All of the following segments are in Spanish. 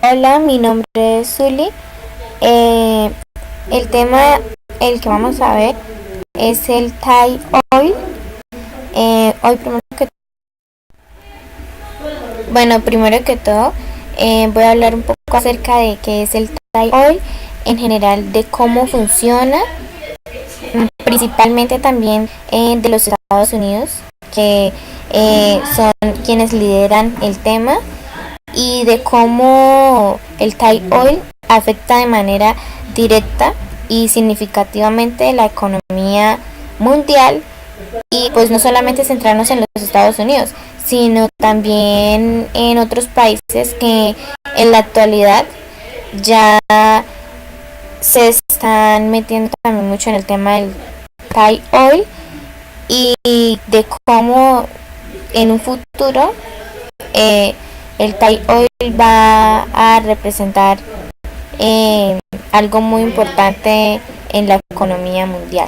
Hola, mi nombre es Zuli. Eh, el tema el que vamos a ver es el Thai Oil. Hoy primero que todo, voy a hablar un poco acerca de qué es el Thai Oil, en general de cómo funciona, principalmente también de los Estados Unidos, que son quienes lideran el tema, y de cómo el Thai Oil afecta de manera directa y significativamente la economía mundial, y pues no solamente centrarnos en los Estados Unidos, sino también en otros países que en la actualidad ya se están metiendo también mucho en el tema del Thai Oil, y de cómo en un futuro eh, el Thai Oil va a representar algo muy importante en la economía mundial.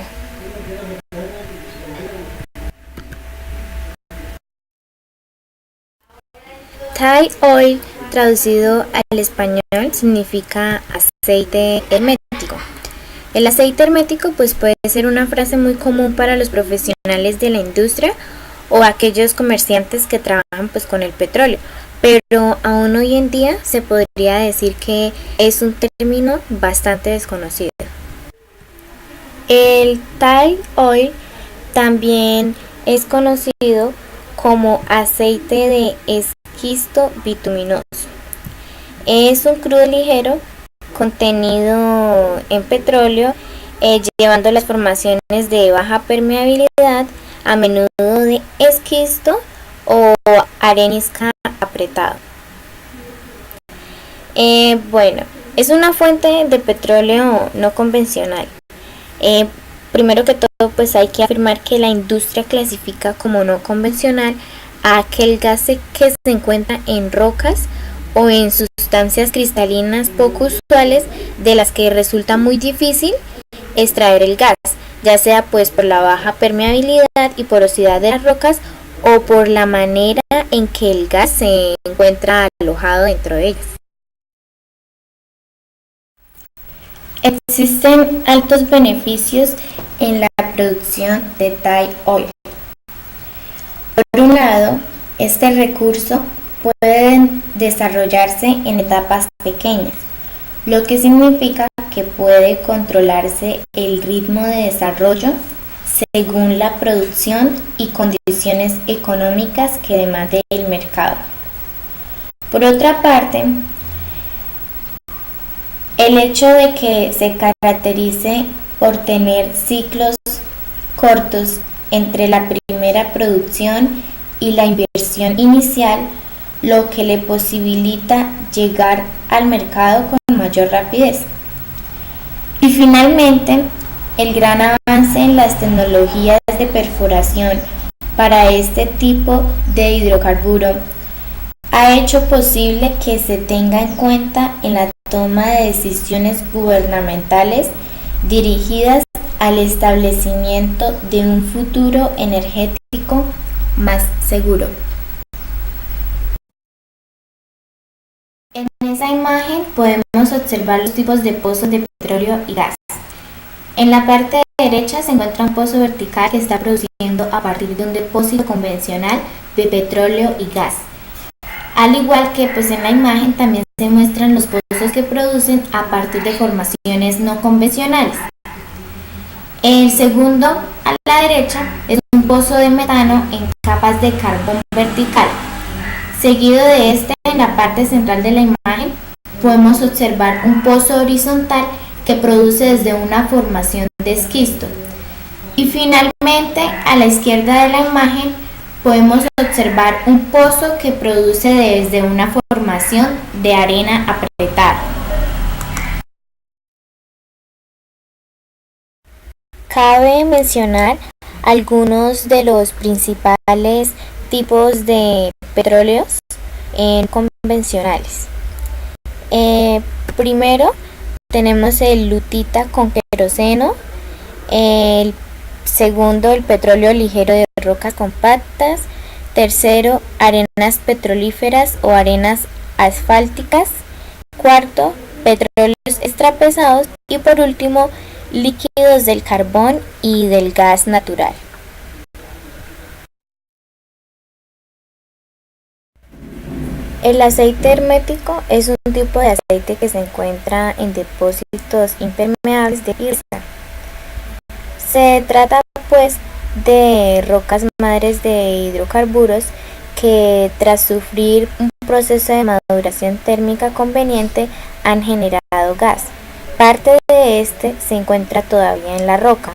Thai Oil, traducido al español, significa aceite hermético. El aceite hermético pues puede ser una frase muy común para los profesionales de la industria o aquellos comerciantes que trabajan pues con el petróleo, pero aún hoy en día se podría decir que es un término bastante desconocido. El Thai Oil también es conocido como aceite de esquisto bituminoso. Es un crudo ligero contenido en petróleo, llevando las formaciones de baja permeabilidad, a menudo de esquisto o arenisca apretado. Es una fuente de petróleo no convencional. Primero que todo, pues hay que afirmar que la industria clasifica como no convencional a aquel gas que se encuentra en rocas o en sustancias cristalinas poco usuales, de las que resulta muy difícil extraer el gas, ya sea pues por la baja permeabilidad y porosidad de las rocas, o por la manera en que el gas se encuentra alojado dentro de ellas. Existen altos beneficios en la producción de Thai Oil. Por un lado, este recurso puede desarrollarse en etapas pequeñas, lo que significa que puede controlarse el ritmo de desarrollo según la producción y condiciones económicas que demande el mercado. Por otra parte, el hecho de que se caracterice por tener ciclos cortos entre la primera producción y la inversión inicial, lo que le posibilita llegar al mercado con mayor rapidez. Y finalmente, el gran avance en las tecnologías de perforación para este tipo de hidrocarburo ha hecho posible que se tenga en cuenta en la toma de decisiones gubernamentales dirigidas al establecimiento de un futuro energético más seguro. En esa imagen podemos observar los tipos de pozos de petróleo y gas. En la parte derecha se encuentra un pozo vertical que está produciendo a partir de un depósito convencional de petróleo y gas. Al igual que pues en la imagen también se muestran los pozos que producen a partir de formaciones no convencionales. El segundo, a la derecha, es un pozo de metano en capas de carbón vertical. Seguido de este, en la parte central de la imagen, podemos observar un pozo horizontal que produce desde una formación de esquisto. Y finalmente, a la izquierda de la imagen, podemos observar un pozo que produce desde una formación de arena apretada. Cabe mencionar algunos de los principales tipos de petróleos convencionales. Primero tenemos el lutita con queroseno, el segundo el petróleo ligero de rocas compactas, tercero arenas petrolíferas o arenas asfálticas, Cuarto, petróleos extrapesados. Y por último, líquidos del carbón y del gas natural. El aceite hermético es un tipo de aceite que se encuentra en depósitos impermeables de isla. Se trata pues de rocas madres de hidrocarburos que tras sufrir un proceso de maduración térmica conveniente han generado gas. Parte de este se encuentra todavía en la roca,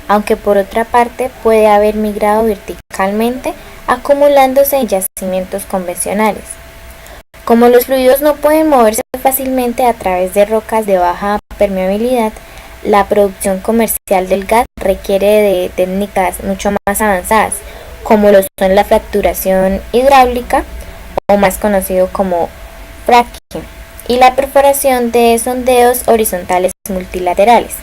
aunque por otra parte puede haber migrado verticalmente acumulándose en yacimientos convencionales. Como los fluidos no pueden moverse fácilmente a través de rocas de baja permeabilidad, la producción comercial del gas requiere de técnicas mucho más avanzadas, como lo son la fracturación hidráulica, o más conocido como fracking, y la perforación de sondeos horizontales multilaterales.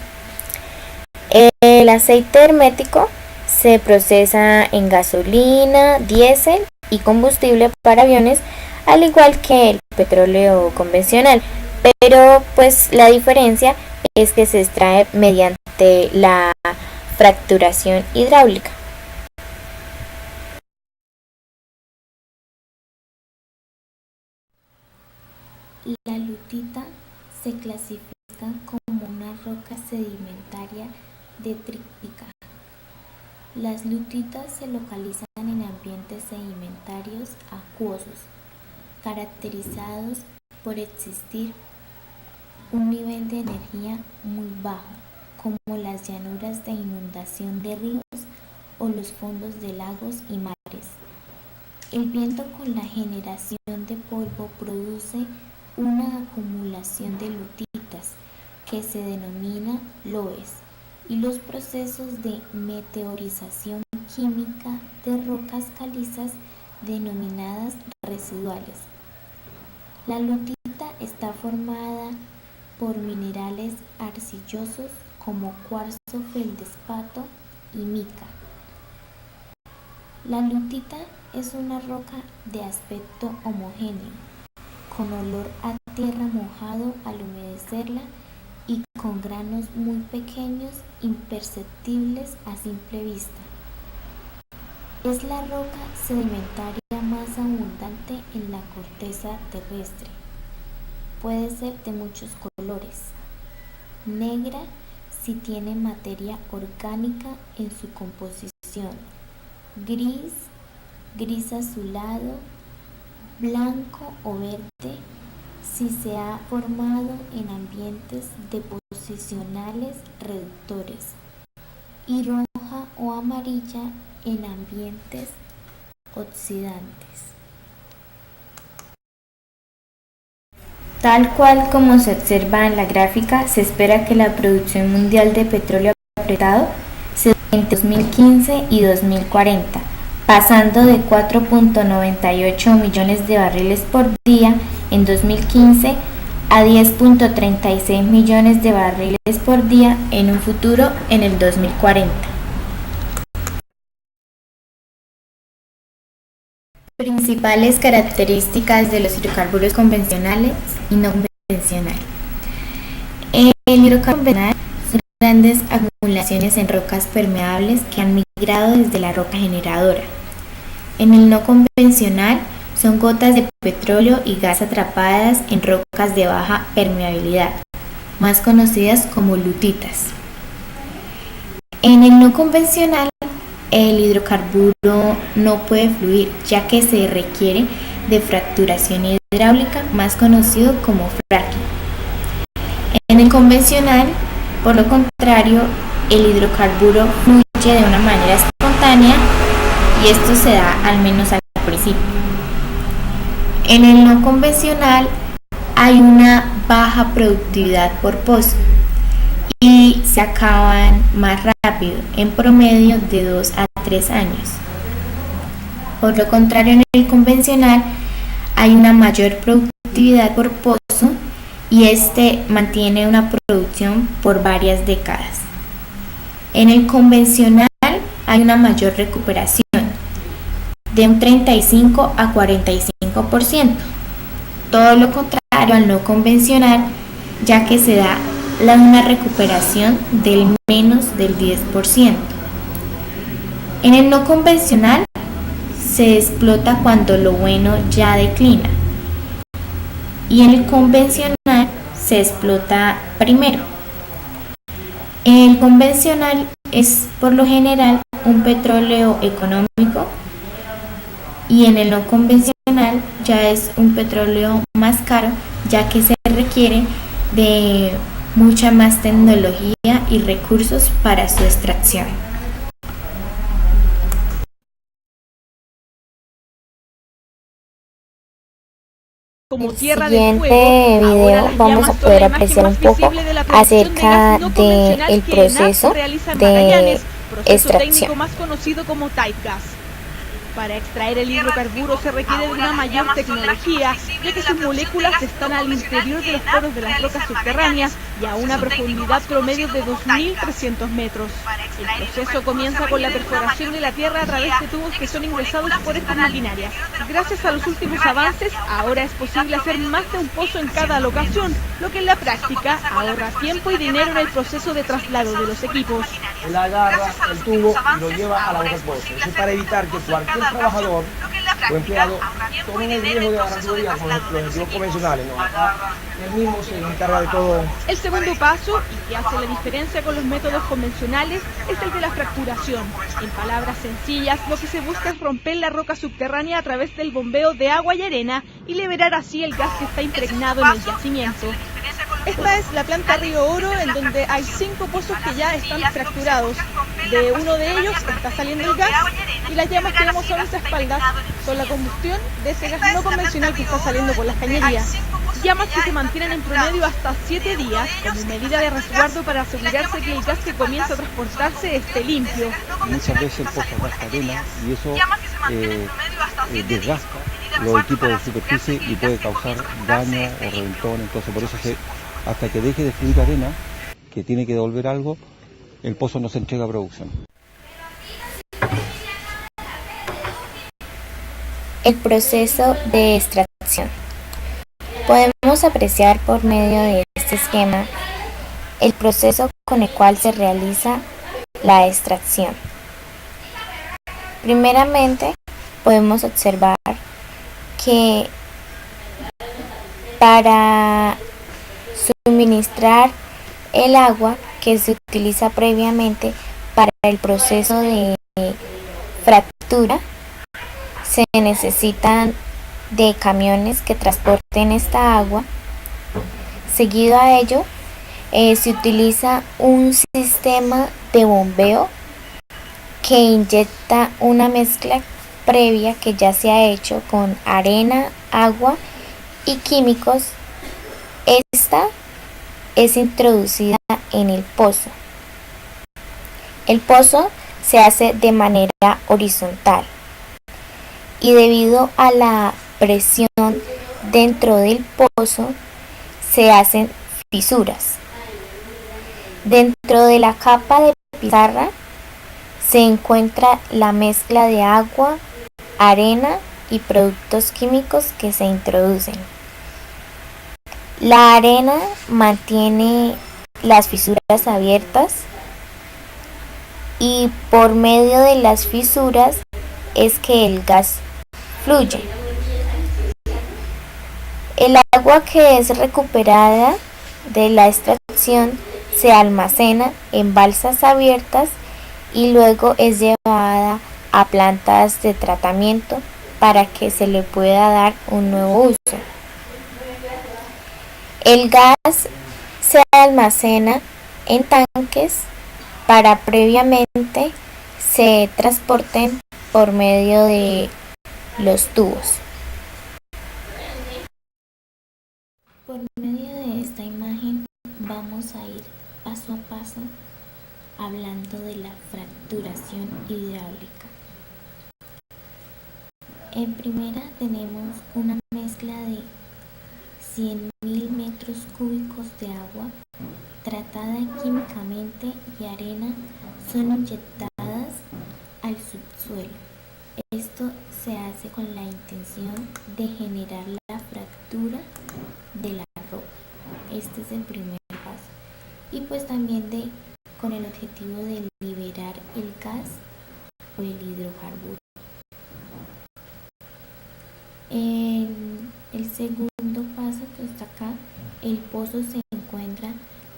El aceite hermético se procesa en gasolina, diésel y combustible para aviones, al igual que el petróleo convencional, pero pues la diferencia es que se extrae mediante la fracturación hidráulica. La lutita se clasifica como una roca sedimentaria detrítica. Las lutitas se localizan en ambientes sedimentarios acuosos, caracterizados por existir un nivel de energía muy bajo, como las llanuras de inundación de ríos o los fondos de lagos y mares. El viento con la generación de polvo produce una acumulación de lutitas que se denomina loess, y los procesos de meteorización química de rocas calizas denominadas residuales. La lutita está formada por minerales arcillosos como cuarzo, feldespato y mica. La lutita es una roca de aspecto homogéneo, con olor a tierra mojado al humedecerla y con granos muy pequeños imperceptibles a simple vista. Es la roca sedimentaria más abundante en la corteza terrestre. Puede ser de muchos colores. Negra si tiene materia orgánica en su composición. Gris, gris azulado, blanco o verde si se ha formado en ambientes deposicionales reductores, y roja o amarilla en ambientes oxidantes. Tal cual como se observa en la gráfica, se espera que la producción mundial de petróleo apretado se dé entre 2015 y 2040, pasando de 4.98 millones de barriles por día en 2015 a 10.36 millones de barriles por día en un futuro en el 2040. Principales características de los hidrocarburos convencionales y no convencionales. El hidrocarburo convencional son grandes acumulaciones en rocas permeables que han migrado desde la roca generadora. En el no convencional son gotas de petróleo y gas atrapadas en rocas de baja permeabilidad, más conocidas como lutitas. En el no convencional, el hidrocarburo no puede fluir, ya que se requiere de fracturación hidráulica, más conocido como fracking. En el convencional, por lo contrario, el hidrocarburo fluye de una manera espontánea, y esto se da al menos al principio. En el no convencional hay una baja productividad por pozo y se acaban más rápido, en promedio de 2 a 3 años. Por lo contrario, en el convencional hay una mayor productividad por pozo y este mantiene una producción por varias décadas. En el convencional hay una mayor recuperación, de un 35 a 45%. Todo lo contrario contrario al no convencional, ya que se da una recuperación del menos del 10%. En el no convencional se explota cuando lo bueno ya declina y en el convencional se explota primero. El convencional es por lo general un petróleo económico y en el no convencional ya es un petróleo más caro, ya que se requiere de mucha más tecnología y recursos para su extracción. Como En el Tierra del siguiente Fuego, video vamos a poder apreciar un poco acerca del proceso de extracción. más conocido como tight gas. Para extraer el hidrocarburo se requiere de una mayor tecnología, ya que sus moléculas están al interior de los poros de las rocas subterráneas y a una profundidad promedio de 2.300 metros. El proceso comienza con la perforación de la tierra a través de tubos que son ingresados por estas maquinarias. Gracias a los últimos avances, ahora es posible hacer más de un pozo en cada locación, lo que en la práctica ahorra tiempo y dinero en el proceso de traslado de los equipos. Él agarra el tubo y lo lleva a la boca del pozo. Eso es para evitar que cualquier trabajador o empleado tomen el riesgo de agarrar tubería con los equipos convencionales, ¿no? Acá él mismo se encarga de todo. El segundo paso, y que hace la diferencia con los métodos convencionales, es el de la fracturación. En palabras sencillas, lo que se busca es romper la roca subterránea a través del bombeo de agua y arena y liberar así el gas que está impregnado en el yacimiento. Esta es la planta Río Oro, en donde hay 5 pozos que ya están fracturados. De uno de ellos está saliendo el gas y las llamas que vemos a nuestra espalda son la combustión de ese gas no convencional que está saliendo por las cañerías. Llamas que se mantienen en promedio hasta 7 días como medida de resguardo para asegurarse que el gas que comienza a transportarse esté limpio. Muchas veces el pozo gasta arena y eso desgasta los equipos de superficie y puede causar daño o reventón. Entonces por eso hasta que deje de fluir arena, que tiene que devolver algo, el pozo no se entrega a producción. El proceso de extracción. Podemos apreciar por medio de este esquema el proceso con el cual se realiza la extracción. Primeramente, podemos observar que para suministrar el agua que se utiliza previamente para el proceso de fractura, se necesitan de camiones que transporten esta agua. Seguido a ello, se utiliza un sistema de bombeo que inyecta una mezcla previa que ya se ha hecho con arena, agua y químicos. Esta es introducida en el pozo. El pozo se hace de manera horizontal y debido a la presión dentro del pozo se hacen fisuras. Dentro de la capa de pizarra se encuentra la mezcla de agua, arena y productos químicos que se introducen. La arena mantiene las fisuras abiertas y por medio de las fisuras es que el gas fluye. El agua que es recuperada de la extracción se almacena en balsas abiertas y luego es llevada a plantas de tratamiento para que se le pueda dar un nuevo uso. El gas se almacena en tanques para previamente se transporten por medio de los tubos. Por medio de esta imagen vamos a ir paso a paso hablando de la fracturación hidráulica. En primera tenemos una mezcla de 100.000 metros cúbicos de agua tratada químicamente y arena son inyectadas al subsuelo. Esto se hace con la intención de generar la fractura de la roca. Este es el primer paso. Y pues también con el objetivo de liberar el gas o el hidrocarburo. El segundo paso que está acá, el pozo se encuentra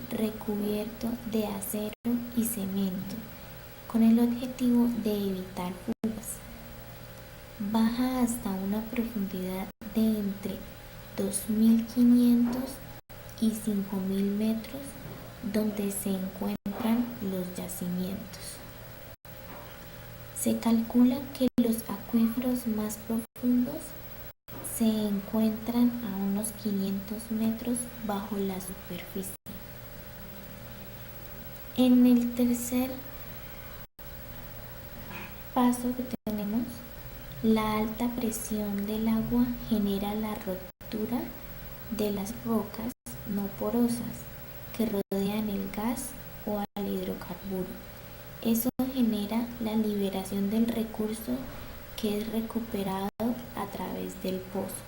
recubierto de acero y cemento con el objetivo de evitar fugas. Baja hasta una profundidad de entre 2.500 y 5.000 metros, donde se encuentran los yacimientos. Se calcula que los acuíferos más profundos se encuentran a unos 500 metros bajo la superficie. En el tercer paso que tenemos, la alta presión del agua genera la ruptura de las rocas no porosas que rodean el gas o al hidrocarburo. Eso genera la liberación del recurso que es recuperado a través del pozo.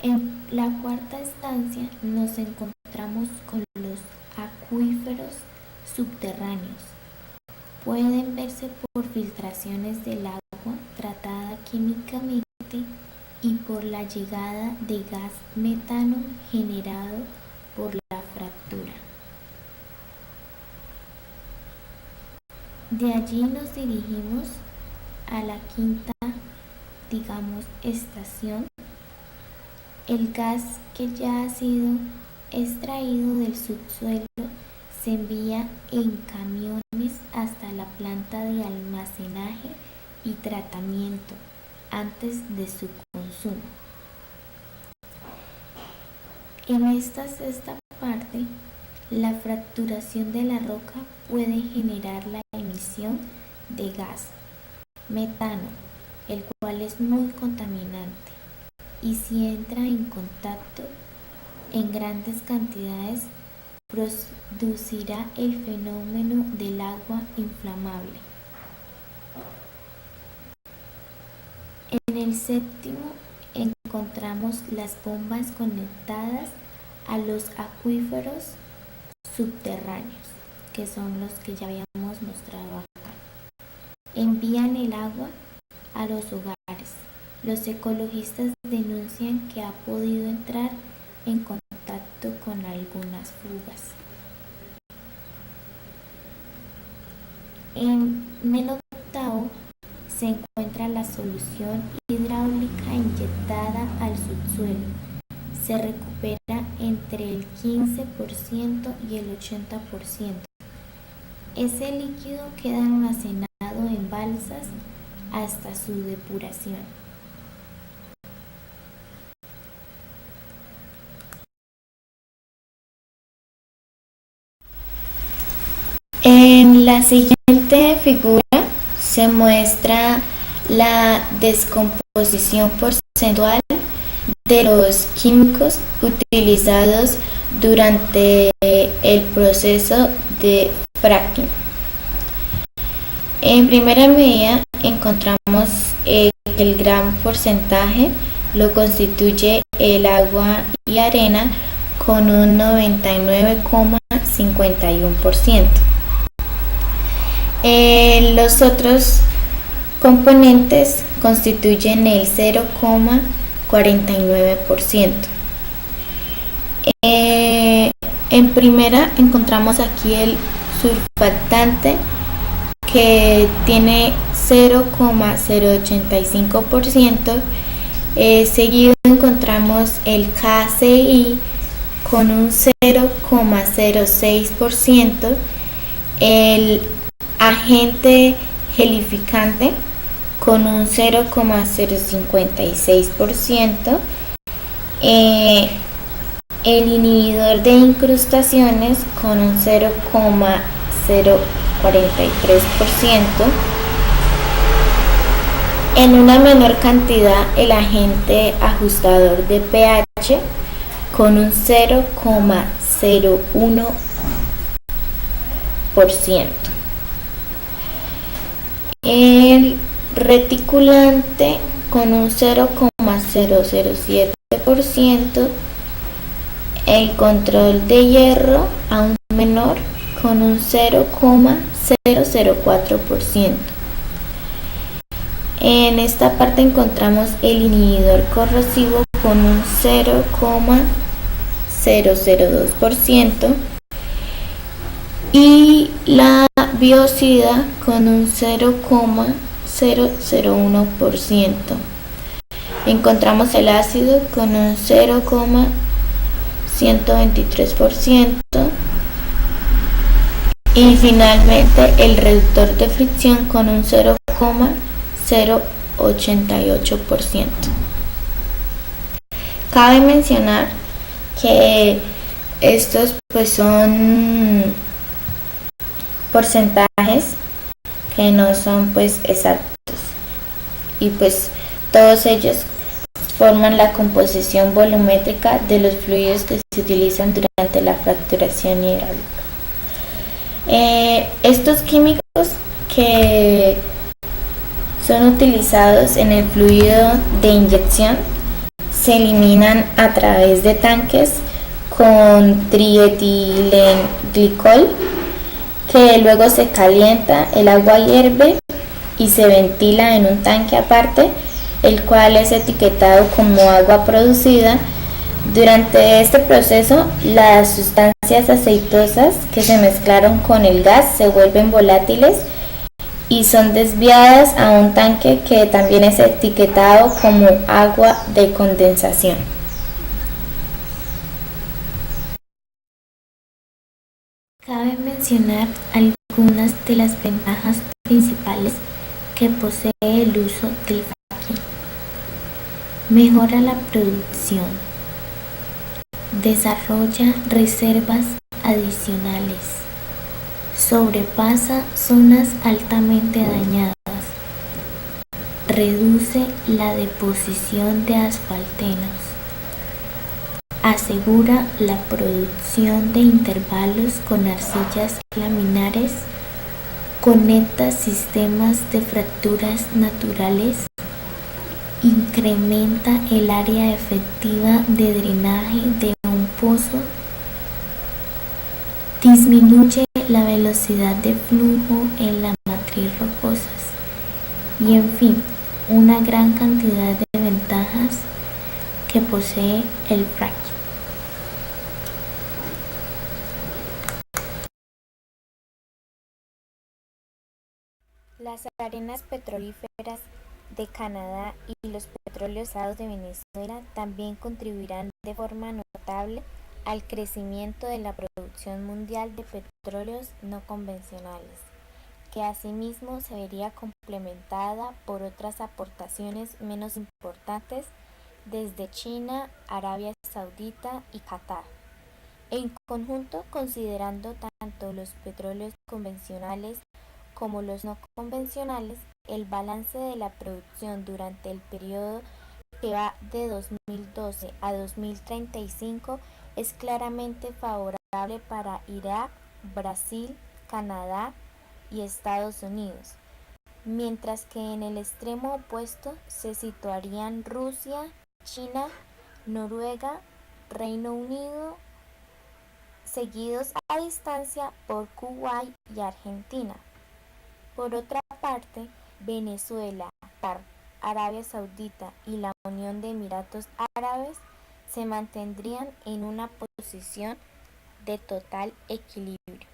En la cuarta instancia nos encontramos con los acuíferos subterráneos. Pueden verse por filtraciones del agua tratada químicamente y por la llegada de gas metano generado por la fractura. De allí nos dirigimos a la quinta, estación. El gas que ya ha sido extraído del subsuelo se envía en camiones hasta la planta de almacenaje y tratamiento antes de su consumo. En esta sexta parte, la fracturación de la roca puede generar la emisión de gas metano, el cual es muy contaminante, y si entra en contacto en grandes cantidades producirá el fenómeno del agua inflamable. En el séptimo encontramos las bombas conectadas a los acuíferos subterráneos, que son los que ya habíamos mostrado acá. Envían el agua a los hogares. Los ecologistas denuncian que ha podido entrar en contacto con algunas fugas. En el octavo se encuentra la solución hidráulica inyectada al subsuelo. Se recupera entre el 15% y el 80%. Ese líquido queda almacenado en balsas hasta su depuración. En la siguiente figura se muestra la descomposición porcentual de los químicos utilizados durante el proceso de fracking. En primera medida encontramos que el gran porcentaje lo constituye el agua y arena con un 99,51%. Los otros componentes constituyen el 0,49%. En primera encontramos aquí el surfactante, que tiene 0,085%. Seguido encontramos el KCI con un 0,06%, el agente gelificante con un 0,056%, el inhibidor de incrustaciones con un 0,043%, en una menor cantidad el agente ajustador de pH con un 0,01%. El reticulante con un 0,0 0,007%, el control de hierro aún menor con un 0,004%. En esta parte encontramos el inhibidor corrosivo con un 0,002% y la biocida con un 0,001%. Encontramos el ácido con un 0,123% y finalmente el reductor de fricción con un 0,088%. Cabe mencionar que estos pues son porcentajes que no son pues exactos y pues todos ellos forman la composición volumétrica de los fluidos que se utilizan durante la fracturación hidráulica. Estos químicos que son utilizados en el fluido de inyección se eliminan a través de tanques con trietilenglicol, que luego se calienta, el agua hierve y se ventila en un tanque aparte, el cual es etiquetado como agua producida. Durante este proceso, las sustancias aceitosas que se mezclaron con el gas se vuelven volátiles y son desviadas a un tanque que también es etiquetado como agua de condensación. Cabe mencionar algunas de las ventajas principales que posee el uso del fracking. Mejora la producción. Desarrolla reservas adicionales. Sobrepasa zonas altamente dañadas. Reduce la deposición de asfaltenos. Asegura la producción de intervalos con arcillas laminares. Conecta sistemas de fracturas naturales. Incrementa el área efectiva de drenaje de un pozo. Disminuye la velocidad de flujo en la matriz rocosas. Y en fin, una gran cantidad de ventajas que posee el fracking. Las arenas petrolíferas de Canadá y los petróleos usados de Venezuela también contribuirán de forma notable al crecimiento de la producción mundial de petróleos no convencionales, que asimismo se vería complementada por otras aportaciones menos importantes desde China, Arabia Saudita y Qatar. En conjunto, considerando tanto los petróleos convencionales como los no convencionales, el balance de la producción durante el periodo que va de 2012 a 2035 es claramente favorable para Irak, Brasil, Canadá y Estados Unidos, mientras que en el extremo opuesto se situarían Rusia, China, Noruega, Reino Unido, seguidos a distancia por Kuwait y Argentina. Por otra parte, Venezuela, Qatar, Arabia Saudita y la Unión de Emiratos Árabes se mantendrían en una posición de total equilibrio.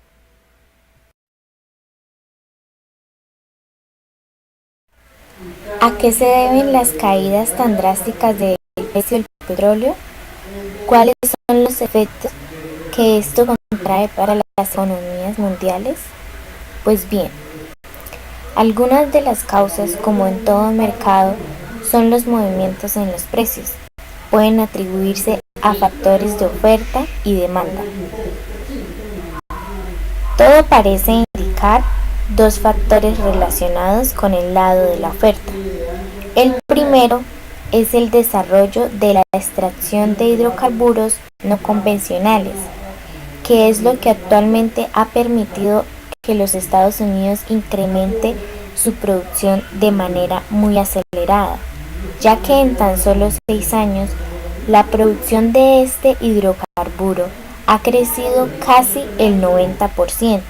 ¿A qué se deben las caídas tan drásticas del precio del petróleo? ¿Cuáles son los efectos que esto contrae para las economías mundiales? Pues bien, algunas de las causas, como en todo mercado, son los movimientos en los precios. Pueden atribuirse a factores de oferta y demanda. Todo parece indicar dos factores relacionados con el lado de la oferta. El primero es el desarrollo de la extracción de hidrocarburos no convencionales, que es lo que actualmente ha permitido que los Estados Unidos incremente su producción de manera muy acelerada. ya que en tan solo 6 años la producción de este hidrocarburo ha crecido casi el 90%.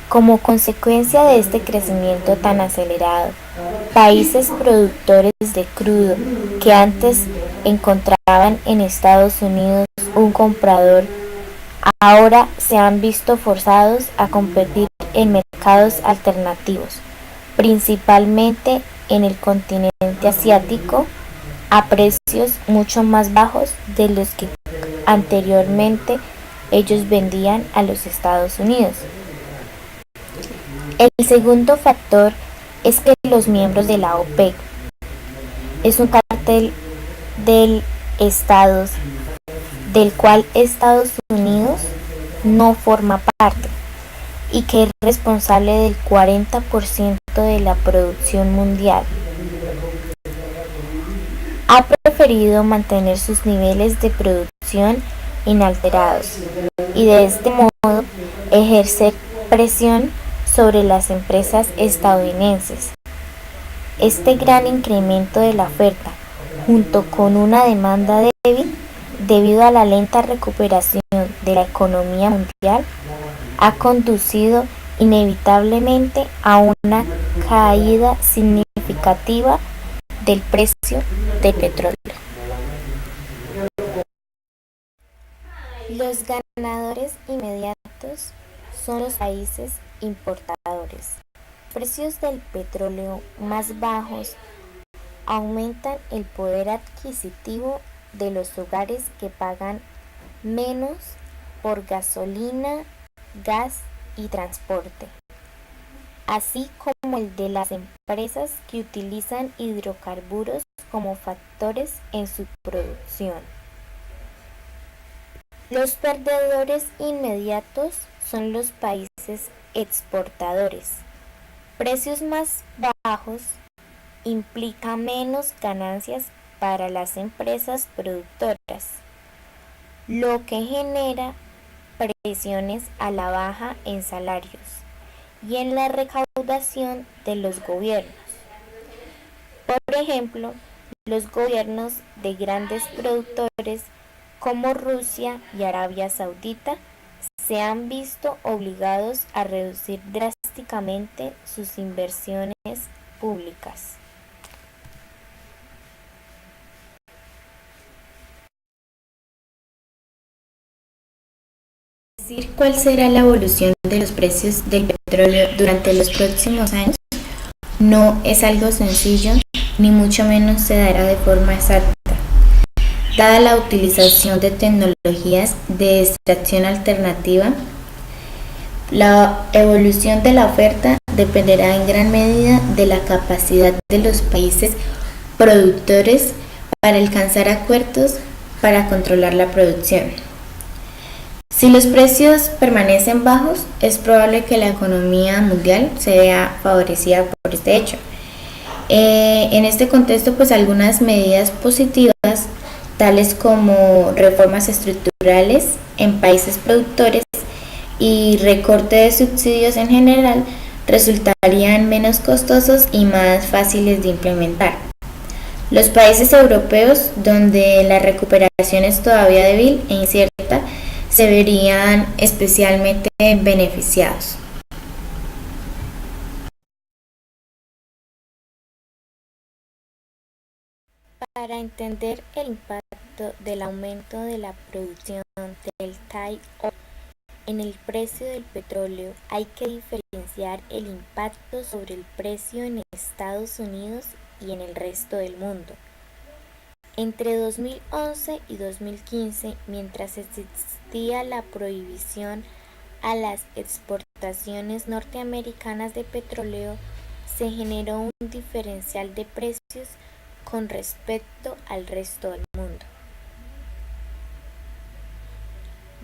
Como consecuencia de este crecimiento tan acelerado, países productores de crudo que antes encontraban en Estados Unidos un comprador, ahora se han visto forzados a competir en mercados alternativos, principalmente en el continente asiático, a precios mucho más bajos de los que anteriormente ellos vendían a los Estados Unidos. El segundo factor es que los miembros de la OPEC es un cártel de estados del cual Estados Unidos no forma parte y que es responsable del 40% de la producción mundial. Ha preferido mantener sus niveles de producción inalterados y de este modo ejercer presión sobre las empresas estadounidenses. Este gran incremento de la oferta, junto con una demanda débil debido a la lenta recuperación de la economía mundial, ha conducido inevitablemente a una caída significativa del precio del petróleo. Los ganadores inmediatos son los países importadores. Los precios del petróleo más bajos aumentan el poder adquisitivo de los hogares que pagan menos por gasolina, gas y transporte, así como el de las empresas que utilizan hidrocarburos como factores en su producción. Los perdedores inmediatos son los países exportadores. Precios más bajos implican menos ganancias para las empresas productoras, lo que genera presiones a la baja en salarios y en la recaudación de los gobiernos. Por ejemplo, los gobiernos de grandes productores como Rusia y Arabia Saudita se han visto obligados a reducir drásticamente sus inversiones públicas. Decir cuál será la evolución de los precios del petróleo durante los próximos años no es algo sencillo, ni mucho menos se dará de forma exacta, dada la utilización de tecnologías de extracción alternativa. La evolución de la oferta dependerá en gran medida de la capacidad de los países productores para alcanzar acuerdos para controlar la producción. Si los precios permanecen bajos, es probable que la economía mundial se vea favorecida por este hecho. En este contexto, pues algunas medidas positivas, tales como reformas estructurales en países productores y recorte de subsidios en general, resultarían menos costosos y más fáciles de implementar. Los países europeos, donde la recuperación es todavía débil e incierta, se verían especialmente beneficiados. Para entender el impacto del aumento de la producción del Thai Oil en el precio del petróleo, hay que diferenciar el impacto sobre el precio en Estados Unidos y en el resto del mundo. Entre 2011 y 2015, mientras existía la prohibición a las exportaciones norteamericanas de petróleo, se generó un diferencial de precios con respecto al resto del mundo.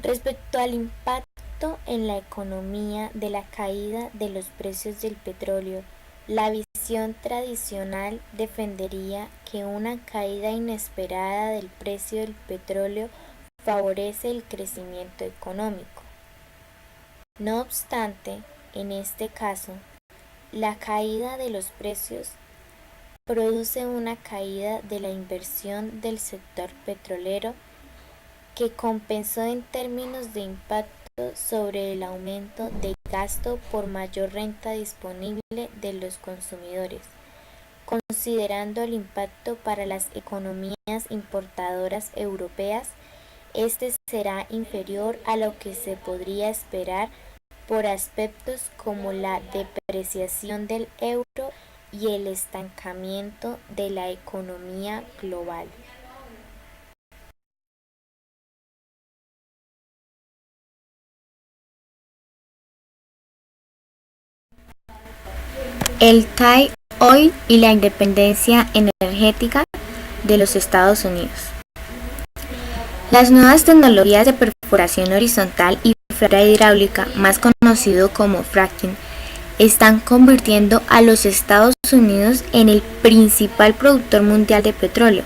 Respecto al impacto en la economía de la caída de los precios del petróleo, la visión tradicional defendería que una caída inesperada del precio del petróleo favorece el crecimiento económico. No obstante, en este caso, la caída de los precios produce una caída de la inversión del sector petrolero que compensó en términos de impacto sobre el aumento de gasto por mayor renta disponible de los consumidores. Considerando el impacto para las economías importadoras europeas, este será inferior a lo que se podría esperar por aspectos como la depreciación del euro y el estancamiento de la economía global. El Thai Oil y la independencia energética de los Estados Unidos. Las nuevas tecnologías de perforación horizontal y fractura hidráulica, más conocido como fracking, están convirtiendo a los Estados Unidos en el principal productor mundial de petróleo.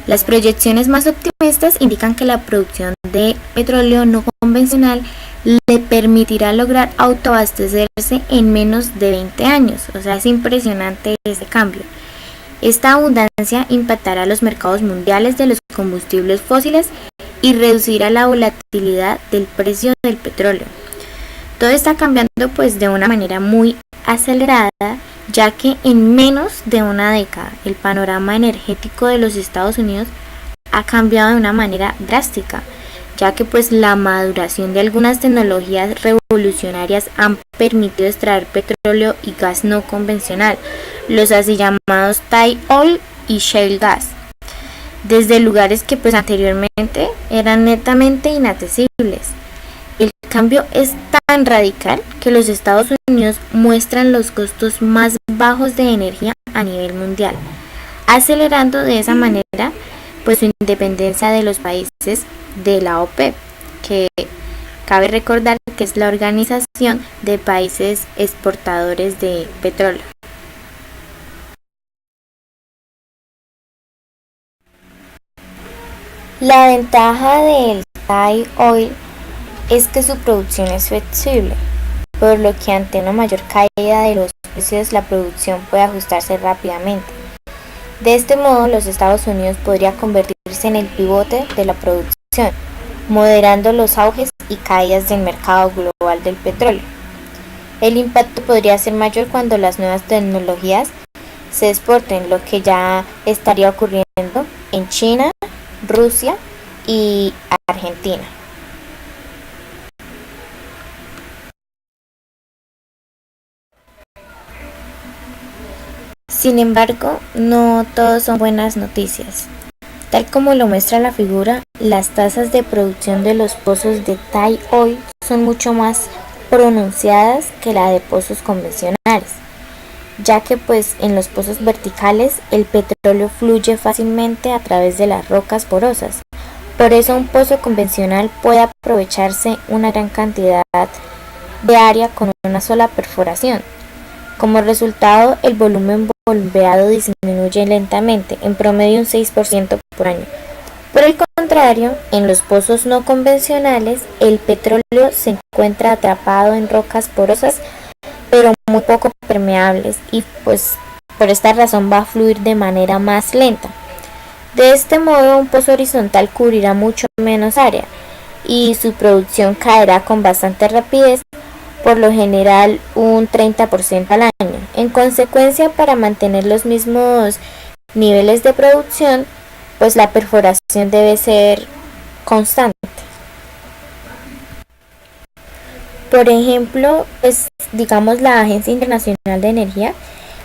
Las proyecciones más optimistas indican que la producción de petróleo no convencional le permitirá lograr autoabastecerse en menos de 20 años. O sea, es impresionante este cambio. Esta abundancia impactará los mercados mundiales de los combustibles fósiles y reducirá la volatilidad del precio del petróleo. Todo está cambiando pues de una manera muy acelerada, ya que en menos de una década el panorama energético de los Estados Unidos ha cambiado de una manera drástica, ya que pues la maduración de algunas tecnologías revolucionarias han permitido extraer petróleo y gas no convencional, los así llamados Thai Oil y Shale Gas, desde lugares que pues anteriormente eran netamente inaccesibles. El cambio es tan radical que los Estados Unidos muestran los costos más bajos de energía a nivel mundial, acelerando de esa manera pues su independencia de los países de la OPEP, que cabe recordar que es la Organización de Países Exportadores de Petróleo. La ventaja del Thai Oil es que su producción es flexible, por lo que ante una mayor caída de los precios la producción puede ajustarse rápidamente. De este modo, los Estados Unidos podría convertirse en el pivote de la producción, moderando los auges y caídas del mercado global del petróleo. El impacto podría ser mayor cuando las nuevas tecnologías se exporten, lo que ya estaría ocurriendo en China, Rusia y Argentina. Sin embargo, no todo son buenas noticias. Tal como lo muestra la figura, las tasas de producción de los pozos de Thai Oil son mucho más pronunciadas que la de pozos convencionales, ya que pues en los pozos verticales el petróleo fluye fácilmente a través de las rocas porosas. Por eso un pozo convencional puede aprovecharse una gran cantidad de área con una sola perforación. Como resultado, el volumen bombeado disminuye lentamente, en promedio un 6% por año. Por el contrario, en los pozos no convencionales, el petróleo se encuentra atrapado en rocas porosas, pero muy poco permeables, y pues por esta razón va a fluir de manera más lenta. De este modo, un pozo horizontal cubrirá mucho menos área, y su producción caerá con bastante rapidez, por lo general un 30% al año. En consecuencia, para mantener los mismos niveles de producción, pues la perforación debe ser constante. Por ejemplo, pues digamos la Agencia Internacional de Energía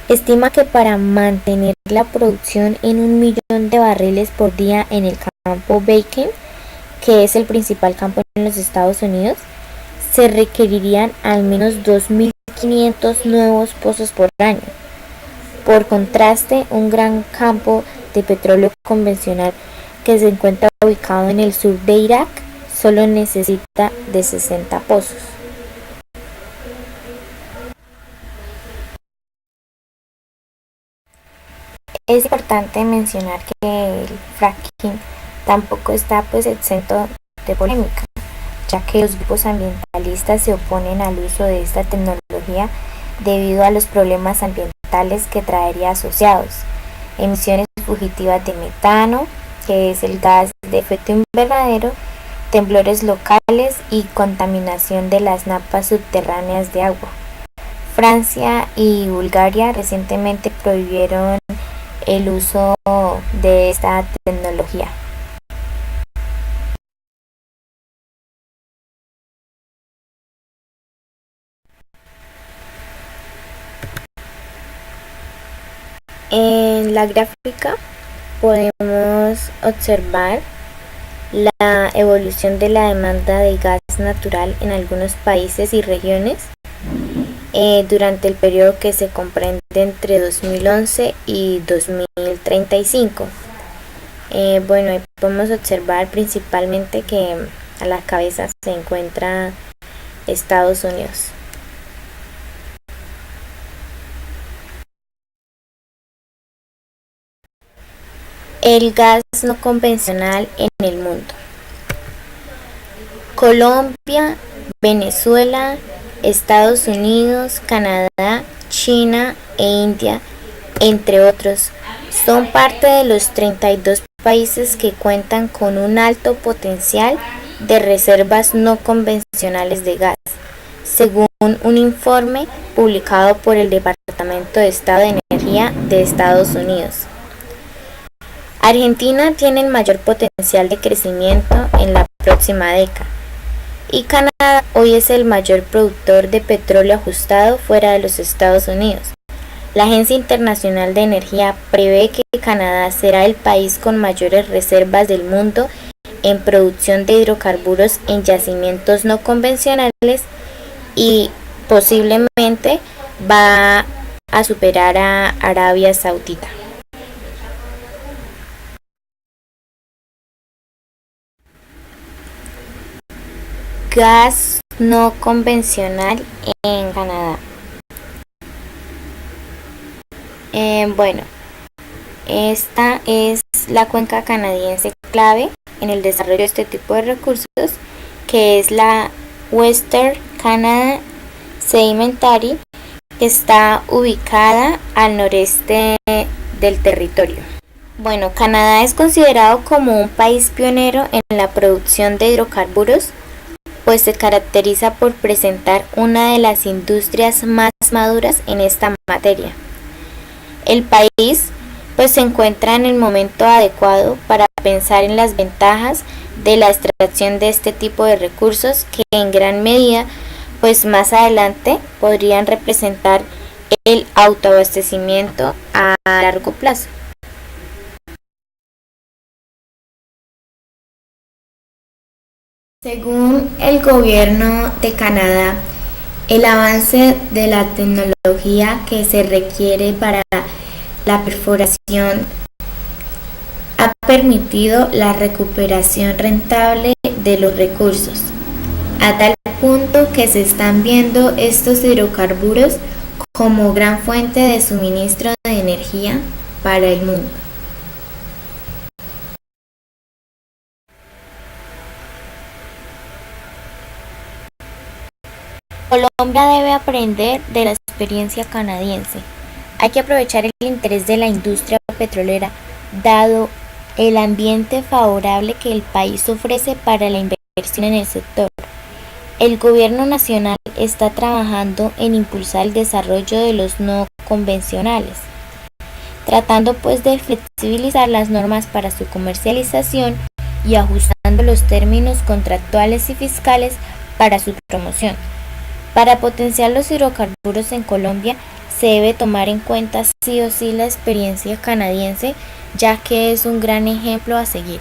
estima que para mantener la producción en 1 millón de barriles por día en el campo Bakken, que es el principal campo en los Estados Unidos, se requerirían al menos 2.500 nuevos pozos por año. Por contraste, un gran campo de petróleo convencional que se encuentra ubicado en el sur de Irak solo necesita de 60 pozos. Es importante mencionar que el fracking tampoco está pues exento de polémica, ya que los grupos ambientalistas se oponen al uso de esta tecnología debido a los problemas ambientales ambientales que traería asociados: emisiones fugitivas de metano, que es el gas de efecto invernadero, temblores locales y contaminación de las napas subterráneas de agua. Francia y Bulgaria recientemente prohibieron el uso de esta tecnología. En la gráfica podemos observar la evolución de la demanda de gas natural en algunos países y regiones durante el periodo que se comprende entre 2011 y 2035. Bueno, ahí podemos observar principalmente que a la cabeza se encuentra Estados Unidos. El gas no convencional en el mundo. Colombia, Venezuela, Estados Unidos, Canadá, China e India, entre otros, son parte de los 32 países que cuentan con un alto potencial de reservas no convencionales de gas, según un informe publicado por el Departamento de Estado de Energía de Estados Unidos. Argentina tiene el mayor potencial de crecimiento en la próxima década, y Canadá hoy es el mayor productor de petróleo ajustado fuera de los Estados Unidos. La Agencia Internacional de Energía prevé que Canadá será el país con mayores reservas del mundo en producción de hidrocarburos en yacimientos no convencionales y posiblemente va a superar a Arabia Saudita. Gas no convencional en Canadá. Bueno, esta es la cuenca canadiense clave en el desarrollo de este tipo de recursos, que es la Western Canada Sedimentary, que está ubicada al noreste del territorio. Bueno, Canadá es considerado como un país pionero en la producción de hidrocarburos, pues se caracteriza por presentar una de las industrias más maduras en esta materia. El país pues se encuentra en el momento adecuado para pensar en las ventajas de la extracción de este tipo de recursos, que en gran medida pues más adelante podrían representar el autoabastecimiento a largo plazo. Según el gobierno de Canadá, el avance de la tecnología que se requiere para la perforación ha permitido la recuperación rentable de los recursos, a tal punto que se están viendo estos hidrocarburos como gran fuente de suministro de energía para el mundo. Colombia debe aprender de la experiencia canadiense. Hay que aprovechar el interés de la industria petrolera, dado el ambiente favorable que el país ofrece para la inversión en el sector. El gobierno nacional está trabajando en impulsar el desarrollo de los no convencionales, tratando pues de flexibilizar las normas para su comercialización y ajustando los términos contractuales y fiscales para su promoción. Para potenciar los hidrocarburos en Colombia se debe tomar en cuenta sí o sí la experiencia canadiense, ya que es un gran ejemplo a seguir.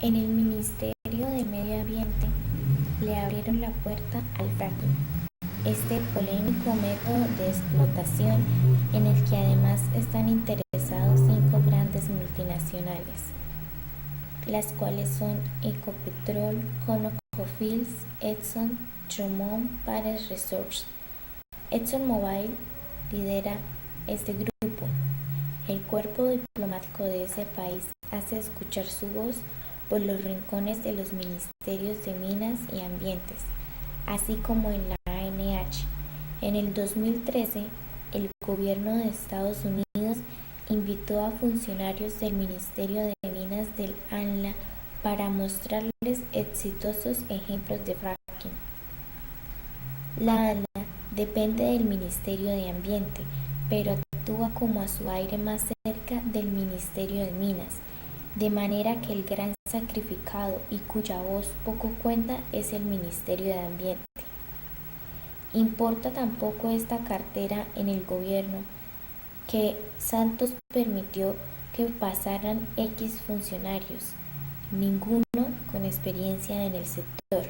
En el Ministerio de Medio Ambiente le abrieron la puerta al fracking, este polémico método de explotación en el que además están interesados 5 grandes multinacionales, las cuales son Ecopetrol, ConocoPhillips, Exxon, Drummond Pares Resources. ExxonMobil lidera este grupo. El cuerpo diplomático de ese país hace escuchar su voz por los rincones de los ministerios de Minas y Ambientes, así como en la ANH. En el 2013, el gobierno de Estados Unidos invitó a funcionarios del Ministerio de Minas del ANLA para mostrarles exitosos ejemplos de fracking. La ANLA depende del Ministerio de Ambiente, pero actúa como a su aire más cerca del Ministerio de Minas, de manera que el gran sacrificado y cuya voz poco cuenta es el Ministerio de Ambiente. Importa tampoco esta cartera en el gobierno que Santos permitió que pasaran X funcionarios, ninguno con experiencia en el sector.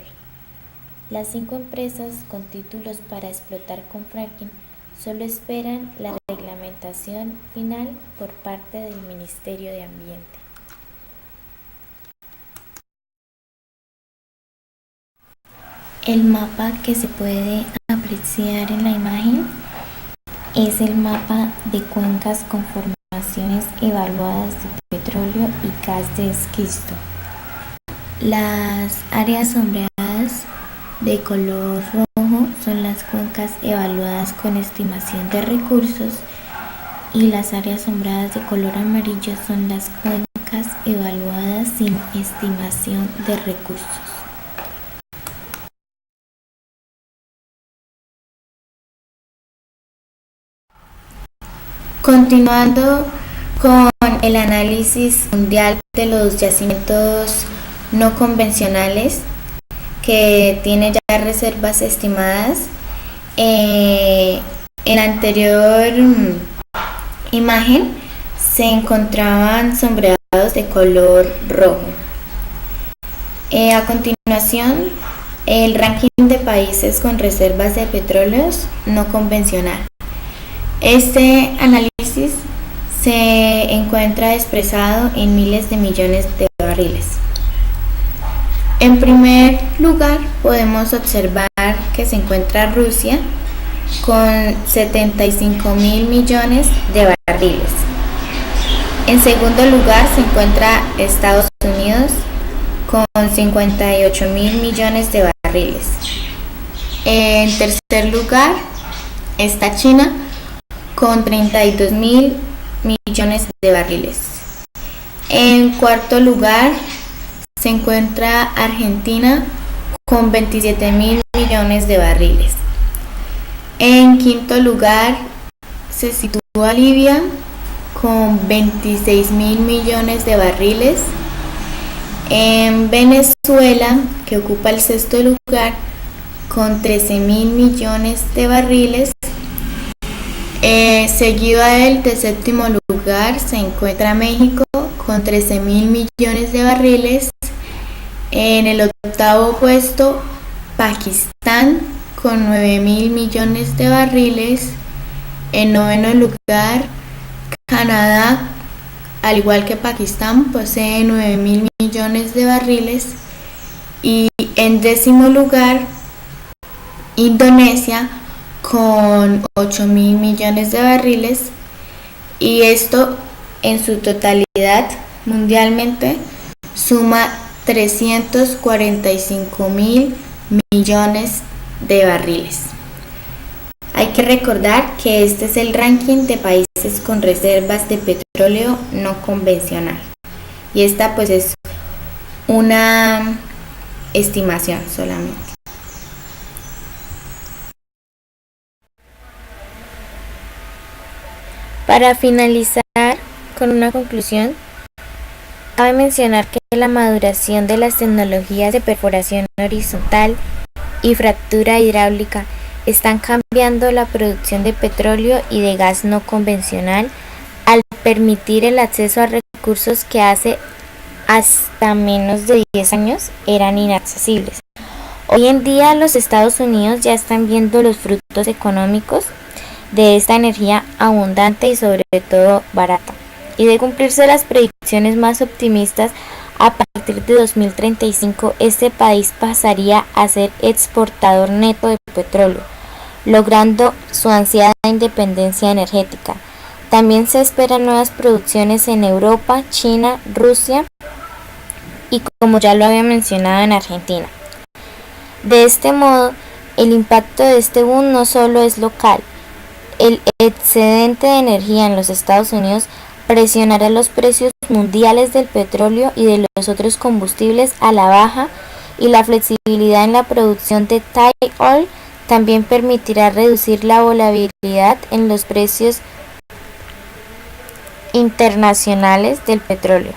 Las 5 empresas con títulos para explotar con fracking solo esperan la reglamentación final por parte del Ministerio de Ambiente. El mapa que se puede apreciar en la imagen es el mapa de cuencas con formaciones evaluadas de petróleo y gas de esquisto. Las áreas sombreadas de color rojo son las cuencas evaluadas con estimación de recursos y las áreas sombreadas de color amarillo son las cuencas evaluadas sin estimación de recursos. Continuando con el análisis mundial de los yacimientos no convencionales que tiene ya reservas estimadas, en la anterior imagen se encontraban sombreados de color rojo. A continuación, el ranking de países con reservas de petróleos no convencional. Este análisis se encuentra expresado en miles de millones de barriles. En primer lugar, podemos observar que se encuentra Rusia con 75.000 millones de barriles. En segundo lugar, se encuentra Estados Unidos con 58.000 millones de barriles. En tercer lugar, está China con 32.000 millones de barriles. En cuarto lugar se encuentra Argentina con 27.000 millones de barriles. En quinto lugar se sitúa Libia con 26.000 millones de barriles. En Venezuela, que ocupa el sexto lugar, con 13.000 millones de barriles. Seguido a él, de séptimo lugar, se encuentra México con 13.000 millones de barriles. En el octavo puesto, Pakistán con 9.000 millones de barriles. En noveno lugar, Canadá, al igual que Pakistán, posee 9.000 millones de barriles. Y en décimo lugar, Indonesia con 8.000 millones de barriles, y esto en su totalidad mundialmente suma 345.000 millones de barriles. Hay que recordar que este es el ranking de países con reservas de petróleo no convencional, y esta pues es una estimación solamente. Para finalizar con una conclusión, cabe mencionar que la maduración de las tecnologías de perforación horizontal y fractura hidráulica están cambiando la producción de petróleo y de gas no convencional al permitir el acceso a recursos que hace hasta menos de 10 años eran inaccesibles. Hoy en día los Estados Unidos ya están viendo los frutos económicos de esta energía abundante y sobre todo barata. Y de cumplirse las predicciones más optimistas, a partir de 2035 este país pasaría a ser exportador neto de petróleo, logrando su ansiada independencia energética. También se esperan nuevas producciones en Europa, China, Rusia y, como ya lo había mencionado, en Argentina. De este modo, el impacto de este boom no solo es local. El excedente de energía en los Estados Unidos presionará los precios mundiales del petróleo y de los otros combustibles a la baja, y la flexibilidad en la producción de tight oil también permitirá reducir la volatilidad en los precios internacionales del petróleo.